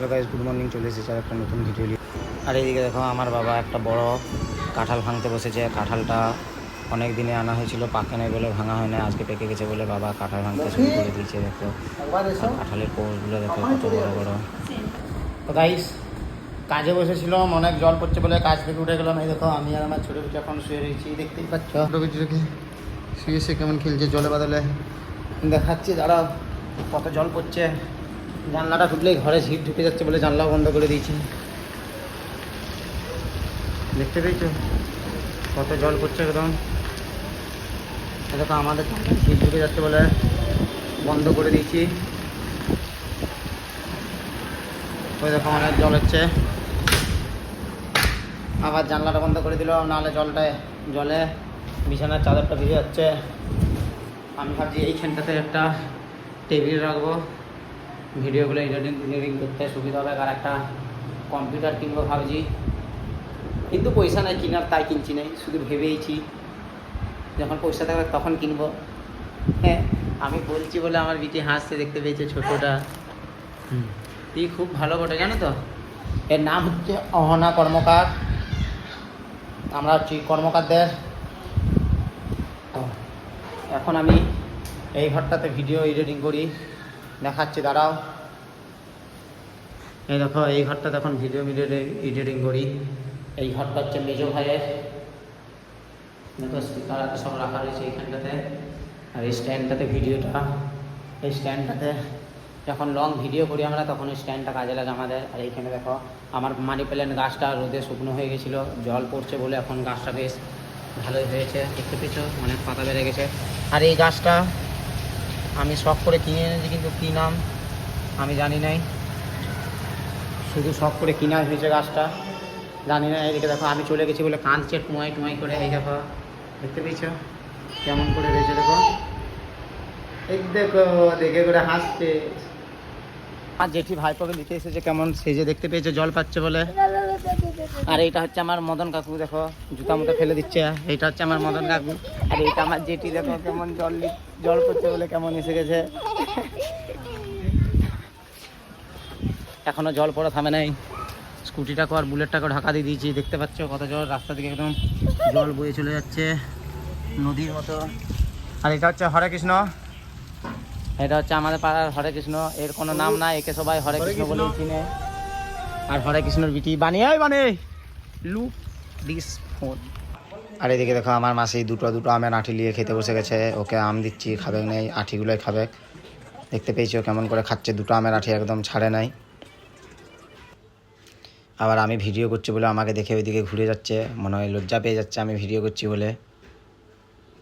Hello guys, good morning. চলে এসেছে একটা নতুন ভিডিও নিয়ে। আর এইদিকে দেখো আমার বাবা একটা বড় কাঁঠাল ভাঙতে বসেছে। কাঁঠালটা অনেক দিনে আনা হয়েছিল, পাকে নাই বলে ভাঙা হয় না, আজকে পেকে গেছে বলে বাবা কাঁঠাল ভাঙতে শুরু করে দিয়েছে। দেখো কাঁঠালের কোষগুলো দেখো কত বড় বড়। তো গাইস কাজে বসেছিল, অনেক জল পড়ছে বলে কাজ থেকে উঠে গেলাম। এই দেখো আমি আর আমার ছোটো পিঠে এখন শুয়ে রয়েছি, দেখতেই পাচ্ছ। ছোটো পিঠেকে শুয়ে সে কেমন খেলছে জলে বাদলে, দেখাচ্ছি দাঁড়াও কত জল পড়ছে। জানলাটা খুললেই ঘরে ঝিপ ঢুকে যাচ্ছে বলে জানলাও বন্ধ করে দিয়েছি। দেখতে পেয়েছো কত জল পড়ছে একদম। দেখো আমাদের ঝিপ ঢুকে যাচ্ছে বলে বন্ধ করে দিয়েছি। ওই দেখো অনেক জল হচ্ছে, আবার জানলাটা বন্ধ করে দিল, নাহলে জলে বিছানার চাদরটা ভিজে যাচ্ছে। আমি ভাবছি এইখানটাতে একটা টেবিল রাখবো, ভিডিওগুলো এডিটিং করতে সুবিধা হবে। আর একটা কম্পিউটার কিনবো ভাবছি, কিন্তু পয়সা নেই কিনার, তাই কিনছি নেই, শুধু ভেবেইছি যখন পয়সা থাকবে তখন কিনবো। হ্যাঁ আমি বলছি বলে আমার বিটি হাসতে, দেখতে পেয়েছে ছোটোটা। এই খুব ভালো বটে জানো তো। এর নাম হচ্ছে অহনা কর্মকার। আমরা হচ্ছি কর্মকারদের। এখন আমি এই ঘরটাতে ভিডিও এডিটিং করি, দেখাচ্ছি দাঁড়াও। এই দেখো এই ঘরটাতে এখন ভিডিও এডিটিং করি। এই ঘরটা হচ্ছে মেজো ভাইয়ের। দেখো স্পিকার সব রাখা রয়েছে এইখানটাতে। আর এই স্ট্যান্ডটাতে ভিডিওটা, এই স্ট্যান্ডটাতে যখন লং ভিডিও করি আমরা তখন এই স্ট্যান্ডটা কাজে লাগে আমাদের। আর এইখানে দেখো আমার মানি প্ল্যান্ট গাছটা রোদে শুকনো হয়ে গেছিলো, জল পড়ছে বলে এখন গাছটা বেশ ভালোই হয়েছে, দেখতে পেয়েছো অনেক পাতা বেড়ে গেছে। আর এই গাছটা আমি শখ করে কিনে এনেছি, কিন্তু কী নাম আমি জানি নাই, শুধু শখ করে কিনা হয়েছে গাছটা, জানি না। এদিকে দেখো আমি চলে গেছি বলে কাঁদছে টুমাই টুমাই করে। এই দেখো দেখতে পেয়েছো কেমন করে রয়েছে, দেখো এই দেখো দেখে করে হাসছে। আর জেঠি ভাইপোকে নিতে এসেছে কেমন সেজে, দেখতে পেয়েছো জল পাচ্ছে বলে। আর এইটা হচ্ছে আমার মদন কাকু, দেখো জুতা মুতা ফেলে দিচ্ছে। এইটা হচ্ছে আমার মদন কাকু। আর এইটা আমার জেঠি, দেখো কেমন জল পড়ছে বলে কেমন এসে গেছে। এখনো জল পড়া থামে নাই। স্কুটিটাকে আর বুলেটটাকে ঢাকা দিয়ে দিয়েছি, দেখতে পাচ্ছ কত জল, রাস্তা থেকে একদম জল বয়ে চলে যাচ্ছে নদীর মতো। আর এটা হচ্ছে হরে কৃষ্ণ, এটা হচ্ছে আমাদের পাড়ার হরে কৃষ্ণ। এর কোনো নাম নাই, একে সবাই হরে কৃষ্ণ বলে চিনে। আর হরে কৃষ্ণর বিটি বানিয়ে লুক দিস ফোন। আর এদিকে দেখো আমার মাসি দুটো আমের আঁটি নিয়ে খেতে বসে গেছে। ওকে আম দিচ্ছি, খাবে নেই, আঁটিগুলোই খাবে। দেখতে পেয়েছো কেমন করে খাচ্ছে, দুটো আমের আঁটি একদম ছাড়ে নাই। আবার আমি ভিডিও করছি বলে আমাকে দেখে ওইদিকে ঘুরে যাচ্ছে, মনে হয় লজ্জা পেয়ে যাচ্ছে আমি ভিডিও করছি বলে,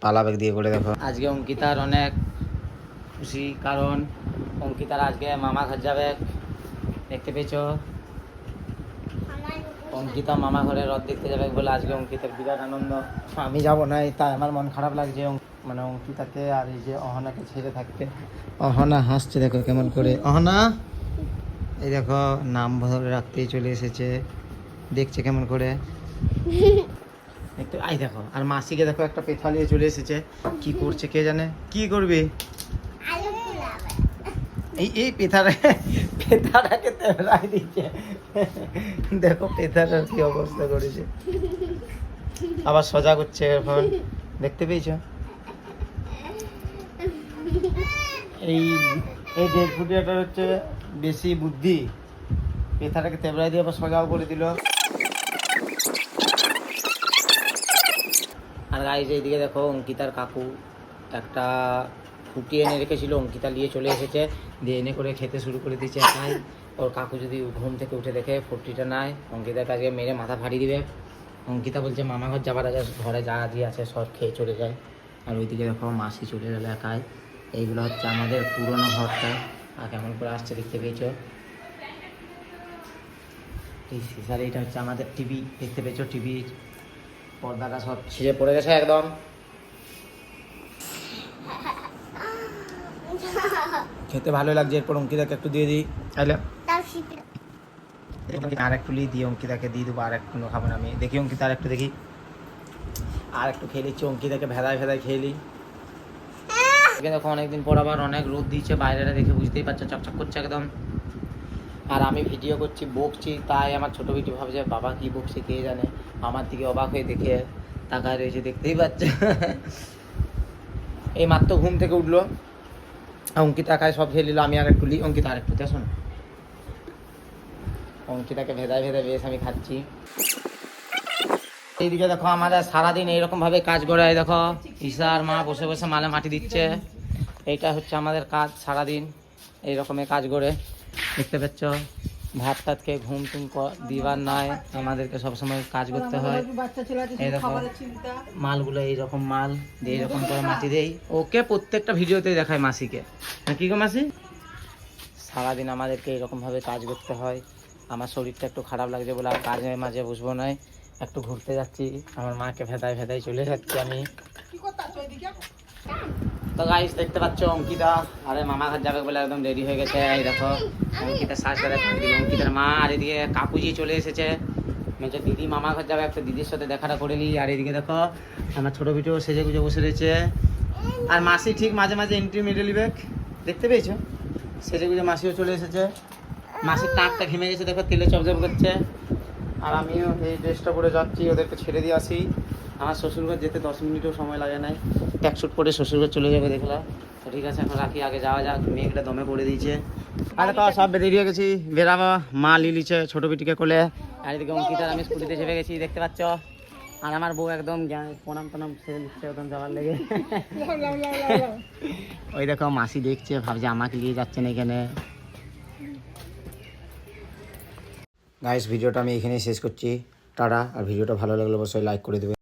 পালাবেগ দিয়ে করে। দেখো আজকে অঙ্কিতার অনেক খুশি, কারণ অঙ্কিতার আজকে মামা ঘর যাবে, দেখতে পেয়েছো। অঙ্কিতা মামা ঘরে রথ দেখতে যাবে বলে আজকে অঙ্কিতার বিরাট আনন্দ। আমি যাব না, তাই আমার মন খারাপ লাগছে, মানে অঙ্কিতাকে আর এই যে অহনাকে ছেড়ে থাকতে। অহনা হাসছে দেখো কেমন করে। অহনা এই দেখো নাম ধরে রাখতেই চলে এসেছে, দেখছে কেমন করে একটু। আই দেখো আর মাসিকে দেখো একটা পেথা নিয়ে চলে এসেছে, কি করছে কে জানে, কি করবে এই পেথাটাকে তেমরাই দিচ্ছে। দেখো পেথাটার কি অবস্থা করেছে, আবার সজা করছে এখন, দেখতে পেয়েছো। এই দেড় ফুটিয়াটার হচ্ছে বেশি বুদ্ধি, পেথাটাকে তেমরাই দিয়ে আবার সজাও করে দিল। আর গাইজ এইদিকে দেখো অঙ্কিতার কাকু একটা ফুটি এনে রেখেছিল, অঙ্কিতা নিয়ে চলে এসেছে, দিয়ে এনে করে খেতে শুরু করে দিয়েছে একাই। ওর কাকু যদি ঘুম থেকে উঠে দেখে ফুটিটা নাই, অঙ্কিতার কাছে মেরে মাথা ফাটিয়ে দিবে। অঙ্কিতা বলছে মামা ঘর যাবার আগে ঘরে যা দিয়ে আছে সব খেয়ে চলে যায়। আর ওইদিকে দেখো মাসি চলে গেল একাই। এইগুলো হচ্ছে আমাদের পুরনো ঘরটা, আর কেমন করে আসছে দেখতে পেয়েছো। এই সিসার এইটা হচ্ছে আমাদের টিভি, দেখতে পেয়েছো টিভি পর্দাটা সব ছিঁড়ে পড়ে গেছে একদম। খেতে ভালো লাগছে, এরপর অঙ্কিতাকে একটু দিয়ে দিই। আর একটু দিয়ে অঙ্কিতাকে দিয়ে দেবো, আর একটু খাবো না আমি। দেখি অঙ্কিতা আর একটু দেখি, আর একটু খেয়ে নিচ্ছি, অঙ্কিতাকে ভেদায় খেয়ে নিই। দেখো অনেকদিন পর আবার অনেক রোদ দিয়েছে বাইরেটা, দেখে বুঝতেই পারছো চকচক করছে একদম। আর আমি ভিডিও করছি, বকছি, তাই আমার ছোটো ভিডিও ভাবছে বাবা কী বকছে কে জানে, আমার দিকে অবাক হয়ে দেখে তাকায় রয়েছে, দেখতেই পাচ্ছে। এই মাত্র ঘুম থেকে উঠলো, অঙ্কিতা খায় সব খেয়ে নিল, আমি আর একটু লিই, অঙ্কিতা আর একটু শোন, অঙ্কিতাকে ভেদায় ভেদায় বেশ আমি খাচ্ছি। এইদিকে দেখো আমাদের সারাদিন এইরকমভাবে কাজ করে, দেখো ঈশার মা বসে বসে মালে মাটি দিচ্ছে, এইটা হচ্ছে আমাদের কাজ সারাদিন, এইরকমের কাজ করে, দেখতে পাচ্ছ। ভাত টাত খেয়ে ঘুম টুম দিবার নয়, আমাদেরকে সবসময় কাজ করতে হয়। এই দেখো মালগুলো এইরকম মাল দিয়ে এইরকম করে মাটি দেই, ওকে প্রত্যেকটা ভিডিওতে দেখায় মাসিকে, কি গো মাসি? সারাদিন আমাদেরকে এরকমভাবে কাজ করতে হয়। আমার শরীরটা একটু খারাপ লাগছে বলে আর কাজের মাঝে বসবো নয়, একটু ঘুরতে যাচ্ছি, আমার মাকে ভেদায় ভেদায় চলে যাচ্ছি আমি। তো গাইস দেখতে পাচ্ছ অঙ্কিতা আরে মামা ঘর যাবে বলে একদম রেডি হয়ে গেছে। এই দেখো অঙ্কিতার সাজটা দেখো, অঙ্কিতার মা, আর এদিকে কাকুজি চলে এসেছে, মেজো দিদি মামা ঘর যাবে, একটা দিদির সাথে দেখাটা করে নিই। আর এদিকে দেখো আমার ছোটো ভিডিও সেজে গুজে বসে রয়েছে, আর মাসি ঠিক মাঝে মাঝে এন্ট্রি মিডল ব্যাগ দেখতে পেয়েছো, সেজে গুজে মাসিও চলে এসেছে। মাসির টাকটা ঘেমে গেছে দেখো, তেলে চপচপ করছে, আর আমিও এই ড্রেসটা পরে যাচ্ছি, ওদেরকে ছেড়ে দিয়ে আসি। আমার শ্বশুরঘর যেতে 10 মিনিটও সময় লাগে নাই, ট্যাক্সুট পরে শ্বশুরঘর চলে যাবে দেখলাম। তো ঠিক আছে এখন রাখি, আগে যাওয়া যাক, মেঘটা দমে করে দিয়েছে। আরে তো সব বেরিয়ে গেছি, বেরাবো, মা লিলিছে ছোটো বিটিকে কোলে, আর এদিকে অঙ্কিতার আমি স্কুটিতে চেপে গেছি দেখতে পাচ্ছ, আর আমার বউ একদম প্রণাম টনাম ছেড়ে দিচ্ছে একদম যাওয়ার লেগে। ওই দেখো মাসি দেখছে, ভাবছে আমাকে নিয়ে যাচ্ছেন এখানে। গাইস ভিডিওটা আমি এখানেই শেষ করছি, টাটা। আর ভিডিওটা ভালো লাগলে অবশ্যই লাইক করে দেবে।